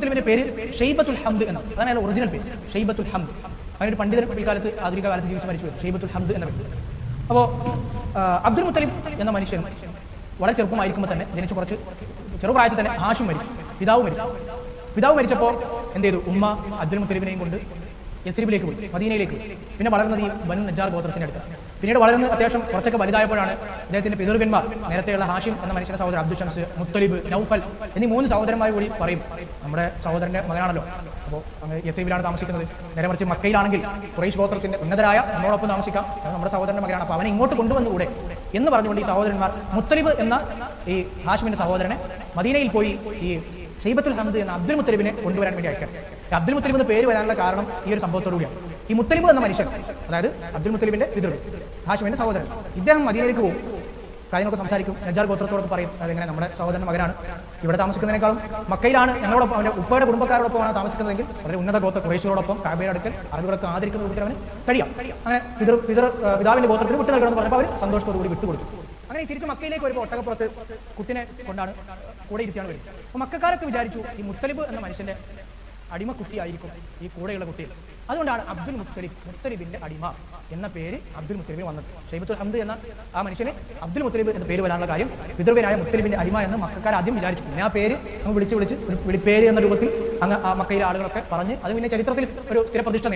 മുത്തലിബിന്റെ പേര് ഷെയ്ബത്തുൽ ഹംദ് എന്നാണ്. അതാണ് അയാളുടെ ഒറിജിനൽ പേര്, ഷെയ്ബത്തുൽ ഹംദ്. അങ്ങനെ ഒരു പണ്ഡിതൻ ഈ കാലത്ത് ആധുനിക കാലത്ത് ജീവിച്ച് മരിച്ചു, ഷെയ്ബത്തുൽ ഹംദ് എന്ന പേര്. അപ്പോൾ അബ്ദുൽ മുത്തലിബ് എന്ന മനുഷ്യൻ വളരെ ചെറുപ്പമായിരിക്കുമ്പോൾ തന്നെ, ജനിച്ച് കുറച്ച് ചെറുപ്രായത്തിൽ തന്നെ ഹാഷിം മരിച്ചു, പിതാവ് മരിച്ചപ്പോൾ എന്ത് ചെയ്തു? ഉമ്മ അബ്ദുൽ മുത്തലിബിനെയും കൊണ്ട് യസ്രിബിലേക്ക് പോയി, മദീനയിലേക്ക് പോയി. പിന്നെ വളർന്നത് ഈ ബനു നജ്ജാർ ഗോത്രത്തിന്റെ അടുത്താണ്. പിന്നീട് വളർന്ന് അത്യാവശ്യം കുറച്ചൊക്കെ വലുതായപ്പോഴാണ് അദ്ദേഹത്തിന്റെ പിതൃവന്മാർ, നേരത്തെയുള്ള ഹാഷിം എന്ന മനുഷ്യന്റെ സഹോദരൻ അബ്ദുൽ ഷംസ്, മുത്തലിബ്, നൗഫൽ എന്നീ 3 സഹോദരന്മാർ കൂടി പറയും, നമ്മുടെ സഹോദരന്റെ മകനാണല്ലോ, അപ്പോൾ അങ്ങ് യസ്രിബിലാണ് താമസിക്കുന്നത്. നേരെ മറിച്ച് മക്കയിലാണെങ്കിൽ ഖുറൈശ് ഗോത്രത്തിന്റെ ഉന്നതരായ നമ്മളോടൊപ്പം താമസിക്കാം, നമ്മുടെ സഹോദരന്റെ മകനാണ്, അപ്പോൾ അവനെ ഇങ്ങോട്ട് കൊണ്ടുവന്നുകൂടെ എന്ന് പറഞ്ഞുകൊണ്ട് ഈ സഹോദരന്മാർ മുത്തലിബ് എന്ന ഈ ഹാഷിമിന്റെ സഹോദരനെ മദീനയിൽ പോയി ഈ ഷെയ്ബത്തുൽ ഹംദ് എന്ന അബ്ദുൽ മുത്തലിബിനെ കൊണ്ടുവരാൻ വേണ്ടി അയക്കാം. അബ്ദുൽ മുത്തലിബ് എന്ന പേര് വരാനുള്ള കാരണം ഈ ഒരു സംഭവത്തോടുകൂടിയാണ്. ഈ മുത്തലിബ് എന്ന മനുഷ്യൻ, അതായത് അബ്ദുൽ മുത്തലിബിന്റെ പിതൃ ഹാഷിമിന്റെ സഹോദരൻ, ഇദ്ദേഹം മദീനയിലേക്ക് പോകും, കാര്യങ്ങളൊക്കെ സംസാരിക്കും, നജ്ജാർ ഗോത്രത്തോടൊപ്പം പറയും, അതെങ്ങനെ നമ്മുടെ സഹോദരന്റെ മകനാണ്, ഇവിടെ താമസിക്കുന്നതിനേക്കാളും മക്കയിലാണ് ഞങ്ങളോടൊപ്പം, അവന്റെ ഉപ്പയുടെ കുടുംബക്കാരോടൊപ്പമാണ് താമസിക്കുന്നതെങ്കിൽ വളരെ ഉന്നത ഗോത്ര ഖുറൈശികളോടൊപ്പം കാബയുടെ അടുക്കൽ അറബികളൊക്കെ ആദരിക്കുന്ന കൂട്ടത്തിൽ അവന് കഴിയാം. അങ്ങനെ പിതാവിന്റെ ഗോത്രത്തിന് വിട്ടു നൽകണമെന്ന് പറഞ്ഞപ്പോൾ അവർ സന്തോഷത്തോടുകൂടി വിട്ടുകൊടുത്തു. അങ്ങനെ തിരിച്ച് മക്കയിലേക്ക് വരുമ്പോൾ ഒട്ടകപ്പുറത്ത് കുട്ടിനെ കൊണ്ടാണ് കൂടെ ഇരുത്തിയാണ് വരും. അപ്പോൾ മക്കാരൊക്കെ വിചാരിച്ചു ഈ മുത്തലിബ് എന്ന മനുഷ്യന്റെ അടിമക്കുട്ടിയായിരിക്കും ഈ കൂടെയുള്ള കുട്ടി. അതുകൊണ്ടാണ് അബ്ദുൽ മുത്തലിബിന്റെ അടിമ എന്ന പേര് അബ്ദുൽ മുത്തലിബിന് വന്നത്. ഷെയ്ബത്തുൽ ഹംദ് എന്ന ആ മനുഷ്യന് അബ്ദുൽ മുത്തലിബ് എന്ന പേര് വരാനുള്ള കാര്യം പിതൃവനായ മുത്തലിബിന്റെ അടിമ എന്ന് മക്കാർ ആദ്യം വിചാരിച്ചു. പിന്നെ ആ പേര് അങ്ങ് വിളിച്ച് വിളിപ്പേര് എന്ന രൂപത്തിൽ അങ്ങ് ആ മക്കയിലെ ആളുകളൊക്കെ പറഞ്ഞ് അത് പിന്നെ ചരിത്രത്തിൽ ഒരു സ്ഥിരപ്രതിഷ്ഠ